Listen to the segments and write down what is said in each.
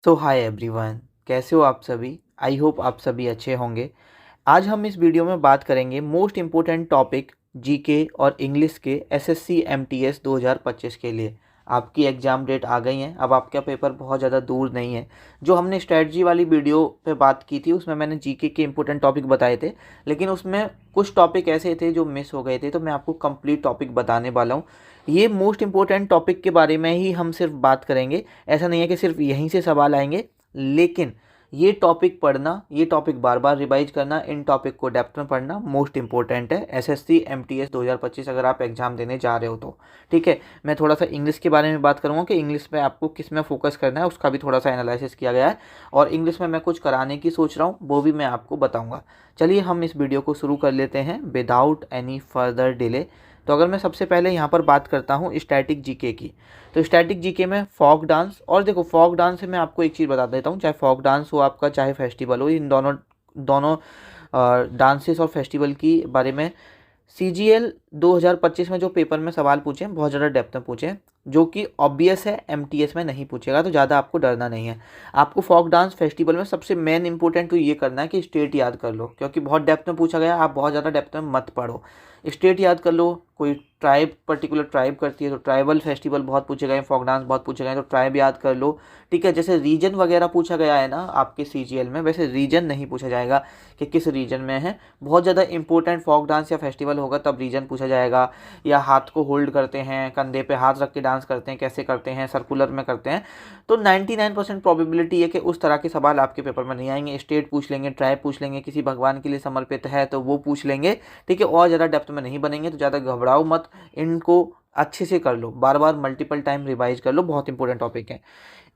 सो hi everyone, कैसे हो आप सभी। आई होप आप सभी अच्छे होंगे। आज हम इस वीडियो में बात करेंगे मोस्ट इम्पोर्टेंट टॉपिक जीके और इंग्लिश के एसएससी एमटीएस 2025 के लिए। आपकी एग्ज़ाम डेट आ गई है, अब आपका पेपर बहुत ज़्यादा दूर नहीं है। जो हमने स्ट्रेटजी वाली वीडियो पे बात की थी उसमें मैंने जीके के इम्पोर्टेंट टॉपिक बताए थे, लेकिन उसमें कुछ टॉपिक ऐसे थे जो मिस हो गए थे, तो मैं आपको कंप्लीट टॉपिक बताने वाला हूँ। ये मोस्ट इम्पोर्टेंट टॉपिक के बारे में ही हम सिर्फ बात करेंगे। ऐसा नहीं है कि सिर्फ यहीं से सवाल आएंगे, लेकिन ये टॉपिक पढ़ना, ये टॉपिक बार बार रिवाइज करना, इन टॉपिक को डेप्थ में पढ़ना मोस्ट इंपॉर्टेंट है एसएससी एमटीएस 2025 अगर आप एग्जाम देने जा रहे हो तो। ठीक है, मैं थोड़ा सा इंग्लिश के बारे में बात करूँगा कि इंग्लिश में आपको किस में फोकस करना है, उसका भी थोड़ा सा एनालिसिस किया गया है, और इंग्लिश में मैं कुछ कराने की सोच रहा हूँ, वो भी मैं आपको बताऊँगा। चलिए हम इस वीडियो को शुरू कर लेते हैं विदाउट एनी फर्दर डिले। तो अगर मैं सबसे पहले यहाँ पर बात करता हूँ स्टैटिक जीके की, तो स्टैटिक जीके में फॉक डांस, और देखो फॉक डांस से मैं आपको एक चीज़ बता देता हूँ, चाहे फॉक डांस हो आपका चाहे फेस्टिवल हो, इन दोनों दोनों डांसेस और फेस्टिवल की बारे में सीजीएल 2025 में जो पेपर में सवाल पूछे हैं बहुत ज़्यादा डेप्थ में पूछे हैं, जो कि ऑब्वियस है एमटीएस में नहीं पूछेगा, तो ज़्यादा आपको डरना नहीं है। आपको फोक डांस फेस्टिवल में सबसे मेन इंपॉर्टेंट तो ये करना है कि स्टेट याद कर लो, क्योंकि बहुत डेप्थ में पूछा गया, आप बहुत ज़्यादा डेप्थ में मत पढ़ो। स्टेट याद कर लो, कोई ट्राइब पर्टिकुलर ट्राइब करती है तो ट्राइबल फेस्टिवल बहुत पूछे गए, फोक डांस बहुत पूछे गए तो ट्राइब याद कर लो। ठीक है, जैसे रीजन वगैरह पूछा गया है ना आपके सीजीएल में, वैसे रीजन नहीं पूछा जाएगा कि किस रीजन में है। बहुत ज़्यादा इंपॉर्टेंट फोक डांस या फेस्टिवल होगा तब रीजन पूछा जाएगा, या हाथ को होल्ड करते हैं, कंधे पे हाथ रख के डांस करते हैं, कैसे करते हैं, सर्कुलर में करते हैं, तो 99% प्रोबेबिलिटी है कि उस तरह के सवाल आपके पेपर में नहीं आएंगे। स्टेट पूछ लेंगे, ट्राइब पूछ लेंगे, किसी भगवान के लिए समर्पित है तो वो पूछ लेंगे। ठीक है, और ज़्यादा डेप्थ में नहीं बनेंगे, तो ज़्यादा घबराओ मत, इनको अच्छे से कर लो, बार बार मल्टीपल टाइम रिवाइज कर लो, बहुत इंपॉर्टेंट टॉपिक है।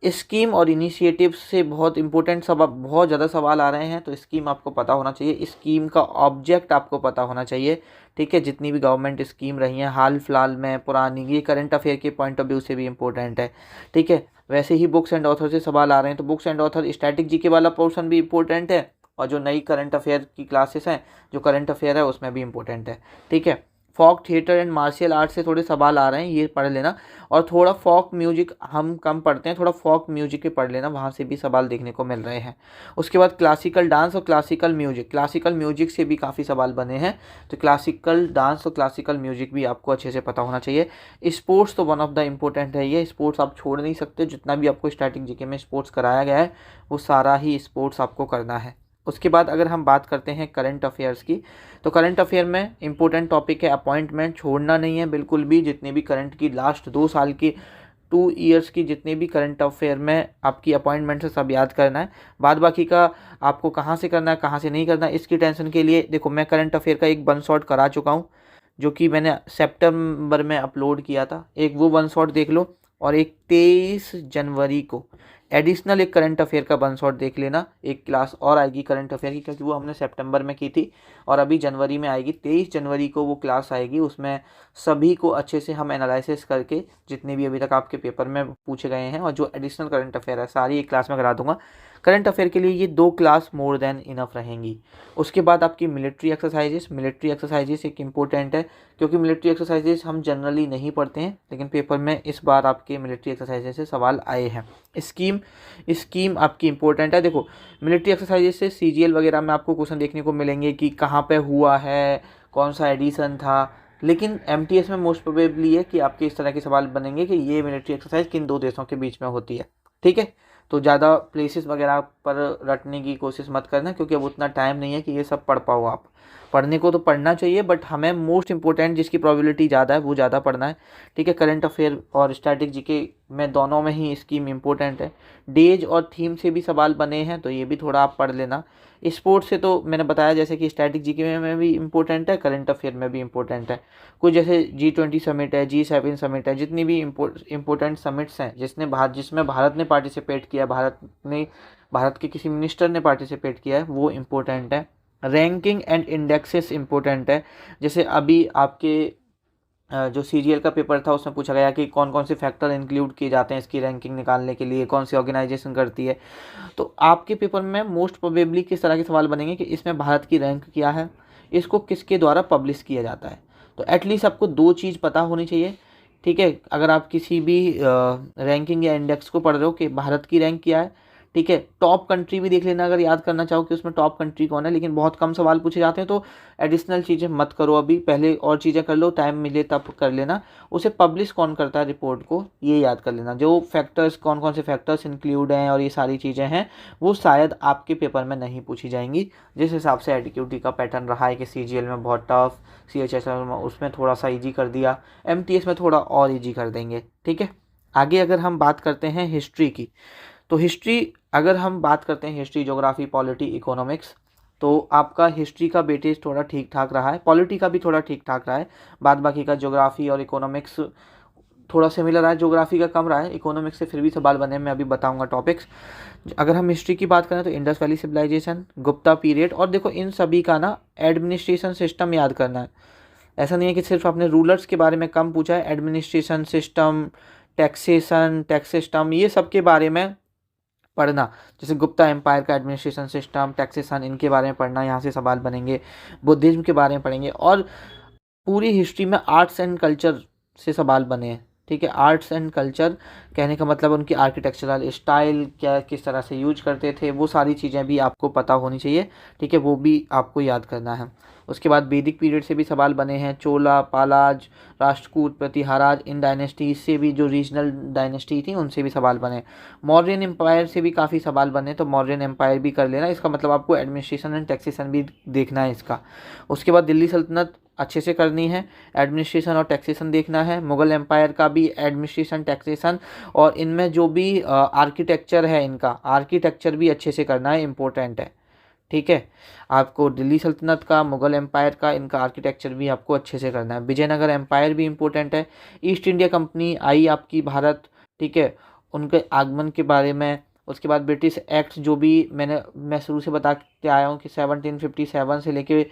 स्कीम और इनिशिएटिव से बहुत इंपॉर्टेंट सब बहुत ज़्यादा सवाल आ रहे हैं, तो स्कीम आपको पता होना चाहिए, स्कीम का ऑब्जेक्ट आपको पता होना चाहिए। ठीक है, जितनी भी गवर्नमेंट स्कीम रही हैं हाल फिलहाल में, पुरानी, ये करंट अफेयर के पॉइंट ऑफ व्यू से भी इंपॉर्टेंट है। ठीक है, वैसे ही बुक्स एंड ऑथर से सवाल आ रहे हैं, तो books and author static GK वाला पोर्शन भी इंपॉर्टेंट है, और जो नई करंट अफेयर की क्लासेस हैं, जो करंट अफेयर है उसमें भी इंपॉर्टेंट है। ठीक है, folk theatre and martial art से थोड़े सवाल आ रहे हैं, ये पढ़ लेना। और थोड़ा फॉक म्यूजिक हम कम पढ़ते हैं, थोड़ा फॉक म्यूजिक के पढ़ लेना, वहाँ से भी सवाल देखने को मिल रहे हैं। उसके बाद क्लासिकल डांस और क्लासिकल म्यूजिक, क्लासिकल म्यूजिक से भी काफ़ी सवाल बने हैं, तो क्लासिकल डांस और क्लासिकल म्यूजिक भी आपको अच्छे से पता होना चाहिए। स्पोर्ट्स तो वन ऑफ द इम्पोर्टेंट है, ये स्पोर्ट्स आप छोड़ नहीं सकते, जितना भी आपको स्टैटिक जीके में स्पोर्ट्स कराया गया है वो सारा ही स्पोर्ट्स आपको करना है। उसके बाद अगर हम बात करते हैं करंट अफेयर्स की, तो करंट अफेयर में इंपॉर्टेंट टॉपिक है अपॉइंटमेंट, छोड़ना नहीं है बिल्कुल भी। जितने भी करंट की लास्ट 2 साल की 2 ईयर्स की जितने भी करंट अफेयर में आपकी अपॉइंटमेंट है सब याद करना है। बाद बाकी का आपको कहाँ से करना है कहाँ से नहीं करना है इसकी टेंशन के लिए देखो, मैं करंट अफेयर का एक वन शॉट करा चुका हूँ, जो कि मैंने सितंबर में अपलोड किया था, एक वो वन शॉट देख लो, और एक 23 जनवरी को एडिशनल एक करंट अफेयर का वन शॉट देख लेना। एक क्लास और आएगी करंट अफेयर की, क्योंकि वो हमने सितंबर में की थी और अभी जनवरी में आएगी, 23 जनवरी को वो क्लास आएगी। उसमें सभी को अच्छे से हम एनालिसिस करके जितने भी अभी तक आपके पेपर में पूछे गए हैं और जो एडिशनल करंट अफेयर है सारी एक क्लास में करा दूंगा। करंट अफेयर के लिए ये 2 क्लास मोर देन इनफ रहेंगी। उसके बाद आपकी मिलिट्री एक्सरसाइजेस, मिलिट्री एक्सरसाइजेस एक इम्पोर्टेंट है, क्योंकि मिलिट्री एक्सरसाइजेस हम जनरली नहीं पढ़ते हैं, लेकिन पेपर में इस बार आपके मिलिट्री एक्सरसाइजेस से सवाल आए हैं। स्कीम, स्कीम आपकी इंपॉर्टेंट है। देखो मिलिट्री एक्सरसाइजेस से सीजीएल वगैरह में आपको क्वेश्चन देखने को मिलेंगे कि कहाँ पे हुआ है, कौन सा एडिशन था, लेकिन एमटीएस में मोस्ट प्रोबेबली है कि आपके इस तरह के सवाल बनेंगे कि ये मिलिट्री एक्सरसाइज किन 2 देशों के बीच में होती है। ठीक है, तो ज़्यादा प्लेसेस वगैरह पर रटने की कोशिश मत करना, क्योंकि अब उतना टाइम नहीं है कि ये सब पढ़ पाओ आप। पढ़ने को तो पढ़ना चाहिए, बट हमें मोस्ट इंपॉर्टेंट जिसकी प्रोबेबिलिटी ज़्यादा है वो ज़्यादा पढ़ना है। ठीक है, करंट अफेयर और स्टैटिक जीके में दोनों में ही स्कीम इंपॉर्टेंट है। डेज और थीम से भी सवाल बने हैं, तो ये भी थोड़ा आप पढ़ लेना। स्पोर्ट्स से तो मैंने बताया जैसे कि स्टैटिक जीके में भी इंपॉर्टेंट है, करंट अफेयर में भी इंपॉर्टेंट है। कुछ जैसे G20 समिट है, G7 समिट है, जितनी भी इंपॉर्टेंट समिट्स हैं जिसमें भारत ने पार्टिसिपेट किया, भारत के किसी मिनिस्टर ने पार्टिसिपेट किया है, वो इम्पोर्टेंट है। रैंकिंग एंड इंडेक्सेस इंपॉर्टेंट है, जैसे अभी आपके जो सीजीएल का पेपर था उसमें पूछा गया कि कौन कौन से फैक्टर इंक्लूड किए जाते हैं इसकी रैंकिंग निकालने के लिए, कौन सी ऑर्गेनाइजेशन करती है। तो आपके पेपर में मोस्ट प्रोबेबली किस तरह के सवाल बनेंगे कि इसमें भारत की रैंक क्या है, इसको किसके द्वारा पब्लिश किया जाता है। तो एटलीस्ट आपको 2 चीज़ पता होनी चाहिए। ठीक है, अगर आप किसी भी रैंकिंग या इंडेक्स को पढ़ रहे हो कि भारत की रैंक क्या है, ठीक है। टॉप कंट्री भी देख लेना अगर याद करना चाहो कि उसमें टॉप कंट्री कौन है, लेकिन बहुत कम सवाल पूछे जाते हैं तो एडिशनल चीज़ें मत करो अभी, पहले और चीज़ें कर लो, टाइम मिले तब कर लेना। उसे पब्लिश कौन करता है रिपोर्ट को, ये याद कर लेना। जो फैक्टर्स, कौन कौन से फैक्टर्स इंक्लूड हैं और ये सारी चीज़ें हैं, वो शायद आपके पेपर में नहीं पूछी जाएंगी। जिस हिसाब से एडीक्यूटी का पैटर्न रहा है कि CGL में बहुत टफ, CHSL में उसमें थोड़ा सा ईजी कर दिया, MTS में थोड़ा और ईजी कर देंगे, ठीक है। आगे अगर हम बात करते हैं हिस्ट्री की, तो हिस्ट्री अगर हम बात करते हैं हिस्ट्री, ज्योग्राफी, पॉलिटी, इकोनॉमिक्स, तो आपका हिस्ट्री का वेटेज थोड़ा ठीक ठाक रहा है, पॉलिटी का भी थोड़ा ठीक ठाक रहा है, बाद बाकी का ज्योग्राफी और इकोनॉमिक्स थोड़ा सिमिलर रहा है, ज्योग्राफी का कम रहा है, इकोनॉमिक्स से फिर भी सवाल बने, मैं अभी बताऊंगा टॉपिक्स। अगर हम हिस्ट्री की बात करें तो Indus valley civilisation, Gupta period, और देखो इन सभी का ना एडमिनिस्ट्रेशन सिस्टम याद करना है। ऐसा नहीं है कि सिर्फ आपने रूलर्स के बारे में कम पूछा है, administration system, taxation, tax system, ये सब के बारे में पढ़ना। जैसे गुप्ता एम्पायर का एडमिनिस्ट्रेशन सिस्टम, टैक्सेशन, इनके बारे में पढ़ना, यहाँ से सवाल बनेंगे। बुद्धिज्म के बारे में पढ़ेंगे, और पूरी हिस्ट्री में आर्ट्स एंड कल्चर से सवाल बने हैं, ठीक है। आर्ट्स एंड कल्चर कहने का मतलब उनकी आर्किटेक्चरल स्टाइल क्या, किस तरह से यूज करते थे, वो सारी चीज़ें भी आपको पता होनी चाहिए, ठीक है, वो भी आपको याद करना है। उसके बाद वैदिक पीरियड से भी सवाल बने हैं, चोला, पालाज, राष्ट्रकूट, प्रतिहाराज, इन डायनेस्टी से भी, जो रीजनल डायनेस्टी थी उनसे भी सवाल बने। मौर्यन एम्पायर से भी काफ़ी सवाल बने, तो मौर्यन एम्पायर भी कर लेना, इसका मतलब आपको एडमिनिस्ट्रेशन एंड टैक्सेशन भी देखना है इसका। उसके बाद दिल्ली सल्तनत अच्छे से करनी है, एडमिनिस्ट्रेशन और टैक्सेशन देखना है। मुगल एम्पायर का भी एडमिनिस्ट्रेशन, टैक्सेशन, और इनमें जो भी आर्किटेक्चर है, इनका आर्किटेक्चर भी अच्छे से करना है, इम्पोर्टेंट है, ठीक है। आपको दिल्ली सल्तनत का, मुगल एम्पायर का, इनका आर्किटेक्चर भी आपको अच्छे से करना है। विजयनगर एम्पायर भी इम्पोर्टेंट है। ईस्ट इंडिया कंपनी आई आपकी भारत, ठीक है, उनके आगमन के बारे में। उसके बाद ब्रिटिश एक्ट, जो भी मैं शुरू से बताते आया हूँ कि 1757 से लेके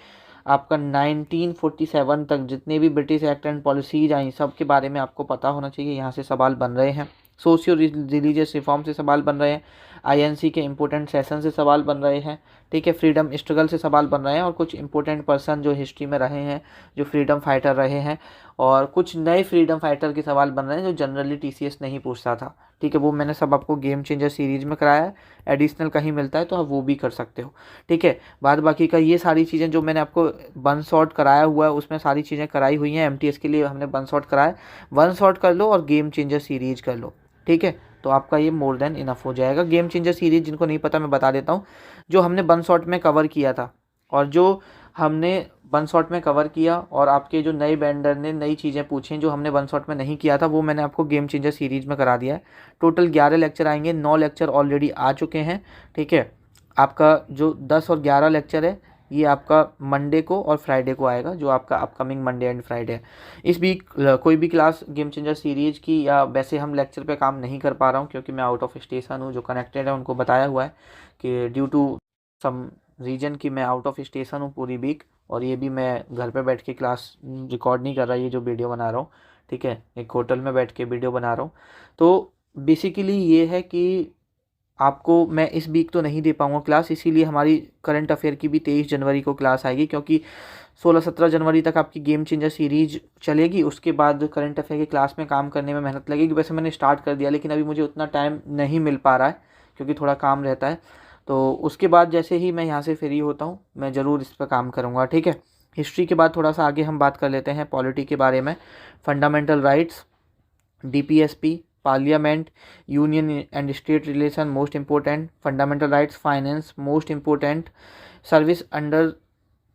आपका 1947 तक जितने भी ब्रिटिश एक्ट एंड पॉलिसीज आई, सब के बारे में आपको पता होना चाहिए, यहाँ से सवाल बन रहे हैं। सोशियो रिलीजियस रिफॉर्म से सवाल बन रहे हैं, INC के इंपॉर्टेंट सेशन से सवाल बन रहे हैं, ठीक है, फ्रीडम स्ट्रगल से सवाल बन रहे हैं, और कुछ इंपॉर्टेंट पर्सन जो हिस्ट्री में रहे हैं, जो फ्रीडम फाइटर रहे हैं, और कुछ नए फ्रीडम फाइटर के सवाल बन रहे हैं जो जनरली TCS नहीं पूछता था, ठीक है। वो मैंने सब आपको गेम चेंजर सीरीज में कराया है, एडिशनल कहीं मिलता है तो आप वो भी कर सकते हो, ठीक है। बाद बाकी का ये सारी चीज़ें जो मैंने आपको वन शॉट कराया हुआ है, उसमें सारी चीज़ें कराई हुई हैं। MTS के लिए हमने वन शॉट कराया, वन शॉट कर लो और गेम चेंजर सीरीज कर लो, ठीक है, तो आपका ये मोर देन इनफ हो जाएगा। गेम चेंजर सीरीज जिनको नहीं पता मैं बता देता हूँ, जो हमने वन शॉट में कवर किया था, और जो हमने वन शॉट में कवर किया, और आपके जो नए वेंडर ने नई चीज़ें पूछी जो हमने वन शॉट में नहीं किया था, वो मैंने आपको गेम चेंजर सीरीज में करा दिया है। टोटल 11 लेक्चर आएंगे, 9 लेक्चर ऑलरेडी आ चुके हैं, ठीक है। आपका जो 10 और 11 लेक्चर है, ये आपका मंडे को और फ्राइडे को आएगा, जो आपका अपकमिंग मंडे एंड फ्राइडे है। इस वीक कोई भी क्लास गेम चेंजर सीरीज की, या वैसे हम लेक्चर पे काम नहीं कर पा रहा हूँ क्योंकि मैं आउट ऑफ स्टेशन हूँ। जो कनेक्टेड है उनको बताया हुआ है कि ड्यू टू सम रीजन की मैं आउट ऑफ स्टेशन हूँ पूरी वीक, और ये भी मैं घर पे बैठ के क्लास रिकॉर्ड नहीं कर रहा, ये जो वीडियो बना रहा हूँ, ठीक है, एक होटल में बैठ के वीडियो बना रहा हूँ। तो बेसिकली ये है कि आपको मैं इस वीक तो नहीं दे पाऊँगा क्लास, इसीलिए हमारी करंट अफेयर की भी 23 जनवरी को क्लास आएगी, क्योंकि 16-17 जनवरी तक आपकी गेम चेंजर सीरीज चलेगी। उसके बाद करंट अफेयर की क्लास में काम करने में मेहनत लगेगी। वैसे मैंने स्टार्ट कर दिया, लेकिन अभी मुझे उतना टाइम नहीं मिल पा रहा है क्योंकि थोड़ा काम रहता है। तो उसके बाद जैसे ही मैं यहाँ से फ्री होता हूँ, मैं ज़रूर इस पर काम करूँगा, ठीक है। हिस्ट्री के बाद थोड़ा सा आगे हम बात कर लेते हैं पॉलिटी के बारे में। Fundamental rights, DPSP, parliament, union and state relation most important, fundamental rights, finance most important, service under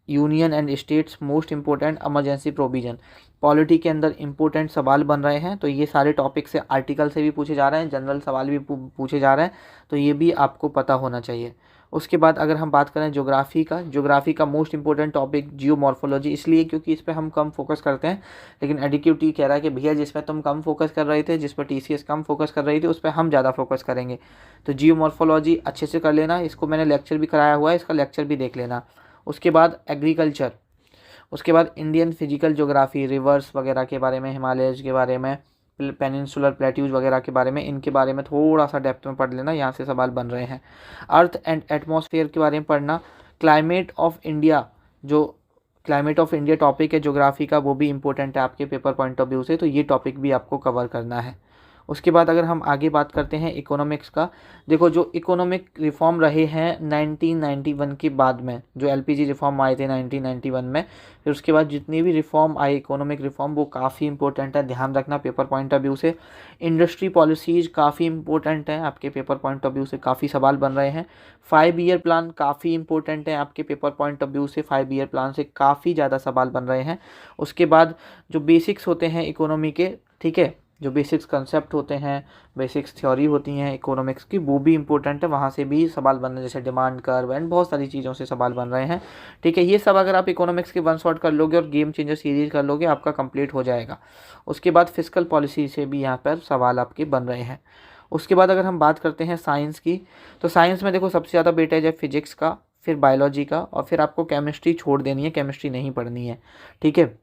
union and states most important, emergency provision. Polity के अंदर इंपॉर्टेंट सवाल बन रहे हैं, तो ये सारे टॉपिक से, आर्टिकल से भी पूछे जा रहे हैं, जनरल सवाल भी पूछे जा रहे हैं, तो ये भी आपको पता होना चाहिए। उसके बाद अगर हम बात करें ज्योग्राफी का मोस्ट इंपॉर्टेंट टॉपिक जियोमॉर्फोलॉजी, इसलिए क्योंकि इस पर हम कम फोकस करते हैं, लेकिन एडीक्यूटी कह रहा है कि भैया जिस पर तुम कम फोकस कर रहे थे, जिस पर TCS कम फोकस कर रही थी, उस पर हम ज़्यादा फोकस करेंगे। तो जियोमॉर्फोलॉजी अच्छे से कर लेना, इसको मैंने लेक्चर भी कराया हुआ है, इसका लेक्चर भी देख लेना। उसके बाद एग्रीकल्चर, उसके बाद इंडियन फिजिकल ज्योग्राफी, रिवर्स वगैरह के बारे में, हिमालयज के बारे में, पेनिनसुलर प्लेट्यूज वगैरह के बारे में, इनके बारे में थोड़ा सा डेप्थ में पढ़ लेना, यहाँ से सवाल बन रहे हैं। अर्थ एंड एटमॉस्फेयर के बारे में पढ़ना। क्लाइमेट ऑफ इंडिया, जो क्लाइमेट ऑफ इंडिया टॉपिक है ज्योग्राफी का, वो भी इंपॉर्टेंट है आपके पेपर पॉइंट ऑफ व्यू से, तो ये टॉपिक भी आपको कवर करना है। उसके बाद अगर हम आगे बात करते हैं इकोनॉमिक्स का, देखो जो इकोनॉमिक रिफॉर्म रहे हैं 1991 के बाद में, जो एलपीजी रिफॉर्म आए थे 1991 में, फिर उसके बाद जितनी भी रिफॉर्म आई इकोनॉमिक रिफॉर्म वो काफ़ी इंपॉर्टेंट है, ध्यान रखना पेपर पॉइंट ऑफ व्यू से। इंडस्ट्री पॉलिसीज़ काफ़ी इंपॉर्टेंट है, आपके पेपर पॉइंट ऑफ व्यू से काफ़ी सवाल बन रहे हैं। 5 ईयर प्लान काफ़ी इंपॉर्टेंट है, आपके पेपर पॉइंट ऑफ व्यू से 5 ईयर प्लान से काफ़ी ज़्यादा सवाल बन रहे हैं। उसके बाद जो बेसिक्स होते हैं इकोनॉमी के, ठीक है, जो बेसिक्स कंसेप्ट होते हैं, बेसिक्स थ्योरी होती हैं इकोनॉमिक्स की, वो भी इंपॉर्टेंट है, वहाँ से भी सवाल बन रहे हैं, जैसे डिमांड कर्व एंड बहुत सारी चीज़ों से सवाल बन रहे हैं। ठीक है, ये सब अगर आप इकोनॉमिक्स के वन शॉट कर लोगे और गेम चेंजर सीरीज कर लोगे, आपका कंप्लीट हो जाएगा। उसके बाद फिजिकल पॉलिसी से भी यहाँ पर सवाल आपके बन रहे हैं। उसके बाद अगर हम बात करते हैं साइंस की, तो साइंस में देखो सबसे ज़्यादा वेटेज है फिजिक्स का, फिर बायोलॉजी का, और फिर आपको केमिस्ट्री छोड़ देनी है, केमिस्ट्री नहीं पढ़नी है। ठीक है,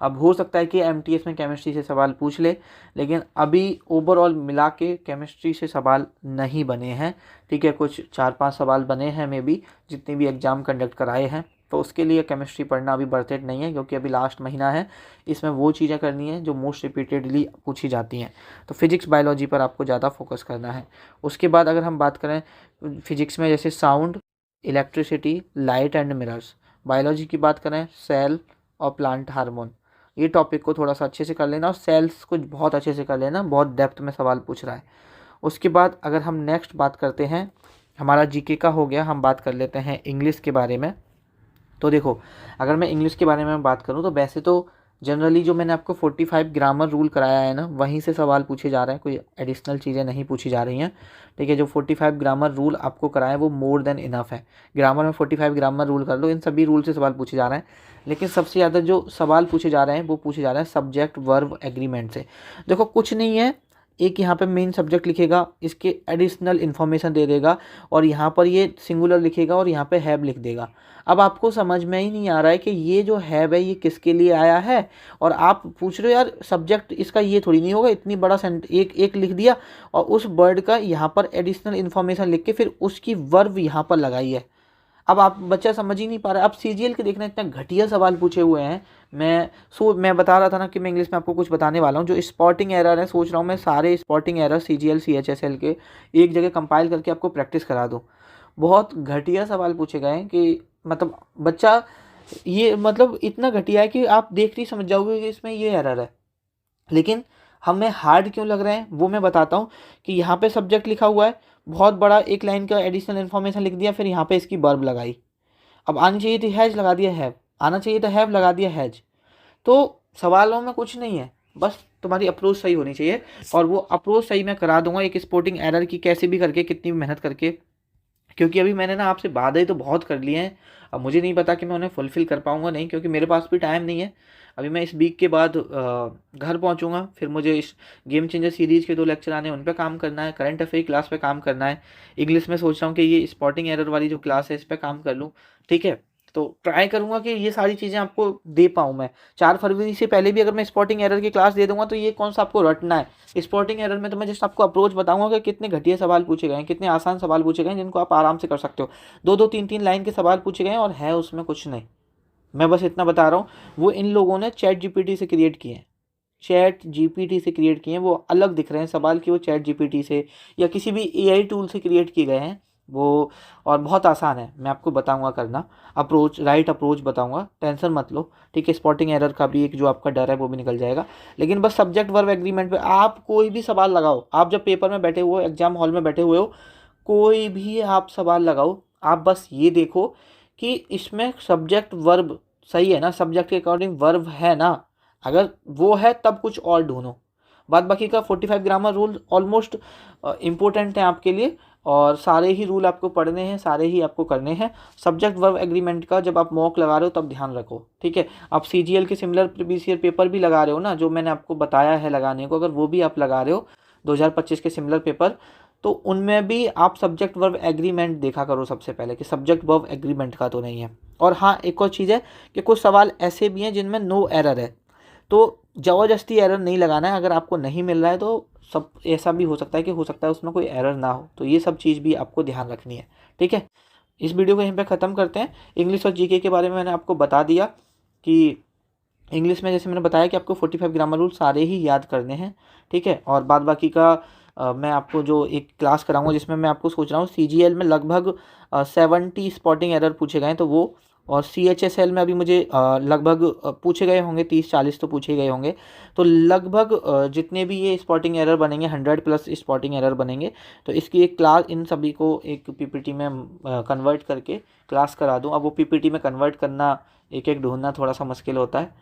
अब हो सकता है कि एमटीएस में केमिस्ट्री से सवाल पूछ ले, लेकिन अभी ओवरऑल मिला के केमिस्ट्री से सवाल नहीं बने हैं। ठीक है, कुछ 4-5 सवाल बने हैं मे बी, जितने भी एग्ज़ाम कंडक्ट कराए हैं, तो उसके लिए केमिस्ट्री पढ़ना अभी बर्थ इट नहीं है, क्योंकि अभी लास्ट महीना है, इसमें वो चीज़ें करनी है जो मोस्ट रिपीटेडली पूछी जाती हैं। तो फिजिक्स बायोलॉजी पर आपको ज़्यादा फोकस करना है। उसके बाद अगर हम बात करें फिजिक्स में, जैसे sound, electricity, light and mirrors. Biology की बात करें, सेल और प्लांट हार्मोन, ये टॉपिक को थोड़ा सा अच्छे से कर लेना, और सेल्स को बहुत अच्छे से कर लेना, बहुत डेप्थ में सवाल पूछ रहा है। उसके बाद अगर हम नेक्स्ट बात करते हैं, हमारा जीके का हो गया, हम बात कर लेते हैं इंग्लिश के बारे में। तो देखो, अगर मैं इंग्लिश के बारे में बात करूँ तो वैसे तो जनरली जो मैंने आपको 45 ग्रामर रूल कराया है ना, वहीं से सवाल पूछे जा रहे हैं, कोई एडिशनल चीज़ें नहीं पूछी जा रही हैं। ठीक है, जो 45 ग्रामर रूल आपको कराया है वो मोर देन इनफ है। ग्रामर में 45 ग्रामर रूल कर लो, इन सभी रूल से सवाल पूछे जा रहे हैं। लेकिन सबसे ज़्यादा जो सवाल पूछे जा रहे हैं वो पूछे जा रहे हैं सब्जेक्ट वर्ब एग्रीमेंट से। देखो कुछ नहीं है, एक यहाँ पे मेन सब्जेक्ट लिखेगा, इसके एडिशनल इन्फॉर्मेशन दे देगा, और यहाँ पर ये सिंगुलर लिखेगा और यहाँ पे हैव लिख देगा। अब आपको समझ में ही नहीं आ रहा है कि ये जो हैव है ये किसके लिए आया है, और आप पूछ रहे हो यार सब्जेक्ट इसका ये थोड़ी नहीं होगा, इतनी बड़ा एक लिख दिया और उस वर्ड का यहाँ पर एडिशनल इन्फॉर्मेशन लिख के फिर उसकी वर्ब यहाँ पर लगाई है। अब आप बच्चा समझ ही नहीं पा रहा है। अब सीजीएल के देखना, इतना घटिया सवाल पूछे हुए हैं। मैं बता रहा था ना कि मैं इंग्लिश में आपको कुछ बताने वाला हूँ। जो स्पॉटिंग एरर है, सोच रहा हूँ मैं सारे स्पॉटिंग एरर सीजीएल सीएचएसएल के एक जगह कंपाइल करके आपको प्रैक्टिस करा दूँ। बहुत घटिया सवाल पूछे गए हैं कि मतलब बच्चा ये मतलब इतना घटिया है कि आप देख ही समझ जाओगे कि इसमें ये एरर है। लेकिन हमें हार्ड क्यों लग रहे हैं वो मैं बताता हूँ। कि यहाँ पे सब्जेक्ट लिखा हुआ है, बहुत बड़ा एक लाइन का एडिशनल इन्फॉर्मेशन लिख दिया, फिर यहाँ पे इसकी वर्ब लगाई। अब आनी चाहिए थी हैज, लगा दिया हैव, आना चाहिए था हैव, लगा दिया हैज। तो सवालों में कुछ नहीं है, बस तुम्हारी अप्रोच सही होनी चाहिए, और वो अप्रोच सही मैं करा दूंगा एक स्पोर्टिंग एरर की, कैसे भी करके, कितनी भी मेहनत करके। क्योंकि अभी मैंने ना आपसे वादे तो बहुत कर लिए हैं, अब मुझे नहीं पता कि मैं उन्हें फुलफ़िल कर पाऊँगा नहीं, क्योंकि मेरे पास भी टाइम नहीं है। अभी मैं इस वीक के बाद घर पहुंचूंगा, फिर मुझे इस गेम चेंजर सीरीज़ के 2 लेक्चर आने हैं, उन पे काम करना है, करंट अफेयर क्लास पे काम करना है। इंग्लिश में सोच रहा हूँ कि ये स्पॉटिंग एरर वाली जो क्लास है इस पर काम कर लूँ। ठीक है, तो ट्राई करूँगा कि ये सारी चीज़ें आपको दे पाऊँ मैं। 4 फरवरी से पहले भी अगर मैं स्पॉटिंग एरर की क्लास दे दूंगा तो ये कौन सा आपको रटना है। स्पॉटिंग एरर में तो मैं जस्ट आपको अप्रोच बताऊंगा कि कितने घटिया सवाल पूछे गए हैं, कितने आसान सवाल पूछे गए हैं, जिनको आप आराम से कर सकते हो। 2-2 3-3 लाइन के सवाल पूछे गए हैं और है उसमें कुछ नहीं। मैं बस इतना बता रहा हूँ, वो इन लोगों ने चैट जीपीटी से क्रिएट किए हैं, चैट जीपीटी से क्रिएट किए हैं। वो अलग दिख रहे हैं सवाल कि वो चैट जीपीटी से या किसी भी एआई टूल से क्रिएट किए गए हैं वो, और बहुत आसान है, मैं आपको बताऊंगा करना। अप्रोच, राइट अप्रोच बताऊंगा, टेंशन मत लो। ठीक है, स्पॉटिंग एरर का भी एक जो आपका डर है वो भी निकल जाएगा। लेकिन बस सब्जेक्ट वर्ब एग्रीमेंट पे आप कोई भी सवाल लगाओ, आप जब पेपर में बैठे हुए हो, एग्जाम हॉल में बैठे हुए हो, कोई भी आप सवाल लगाओ, आप बस ये देखो कि इसमें सब्जेक्ट वर्ब सही है ना, सब्जेक्ट के अकॉर्डिंग वर्ब है ना। अगर वो है तब कुछ और ढूंढो। बाद बाकी का 45 ग्रामर रूल ऑलमोस्ट इम्पोर्टेंट है आपके लिए, और सारे ही रूल आपको पढ़ने हैं, सारे ही आपको करने हैं। सब्जेक्ट वर्ब एग्रीमेंट का जब आप मॉक लगा रहे हो तब ध्यान रखो। ठीक है, आप सीजीएल के सिमिलर प्रीवियस ईयर पेपर भी लगा रहे हो ना, जो मैंने आपको बताया है लगाने को, अगर वो भी आप लगा रहे हो 2025 के सिमिलर पेपर, तो उनमें भी आप सब्जेक्ट वर्ब एग्रीमेंट देखा करो सबसे पहले कि सब्जेक्ट वर्ब एग्रीमेंट का तो नहीं है। और हाँ, एक और चीज़ है कि कुछ सवाल ऐसे भी हैं जिनमें नो एरर है, तो ज़बरदस्ती एरर नहीं लगाना है। अगर आपको नहीं मिल रहा है तो सब ऐसा भी हो सकता है कि हो सकता है उसमें कोई एरर ना हो, तो ये सब चीज़ भी आपको ध्यान रखनी है। ठीक है, इस वीडियो को यहीं पे ख़त्म करते हैं। इंग्लिश और जीके के बारे में मैंने आपको बता दिया कि इंग्लिश में जैसे मैंने बताया कि आपको 45 ग्रामर रूल सारे ही याद करने हैं, ठीक है। और बाद बाकी का मैं आपको जो एक क्लास कराऊंगा जिसमें मैं आपको सोच रहा हूँ CGL में लगभग 70 स्पॉटिंग एरर पूछे गए हैं तो वो, और CHSL में अभी मुझे लगभग पूछे गए होंगे 30-40 तो पूछे गए होंगे। तो लगभग जितने भी ये स्पॉटिंग एरर बनेंगे 100+ स्पॉटिंग एरर बनेंगे। तो इसकी एक क्लास इन सभी को एक PPT में कन्वर्ट करके क्लास करा दूँ। अब वो PPT में कन्वर्ट करना एक एक ढूंढना थोड़ा सा मुश्किल होता है,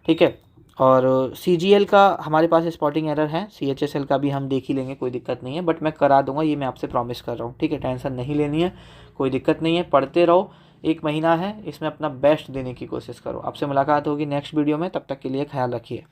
ठीक है। और CGL का हमारे पास स्पॉटिंग एरर है, CHSL का भी हम देख ही लेंगे, कोई दिक्कत नहीं है, बट मैं करा दूंगा, ये मैं आपसे प्रॉमिस कर रहा हूँ, ठीक है। टेंशन नहीं लेनी है, कोई दिक्कत नहीं है, पढ़ते रहो। 1 महीना है, इसमें अपना बेस्ट देने की कोशिश करो। आपसे मुलाकात होगी नेक्स्ट वीडियो में, तब तक के लिए ख्याल रखिए।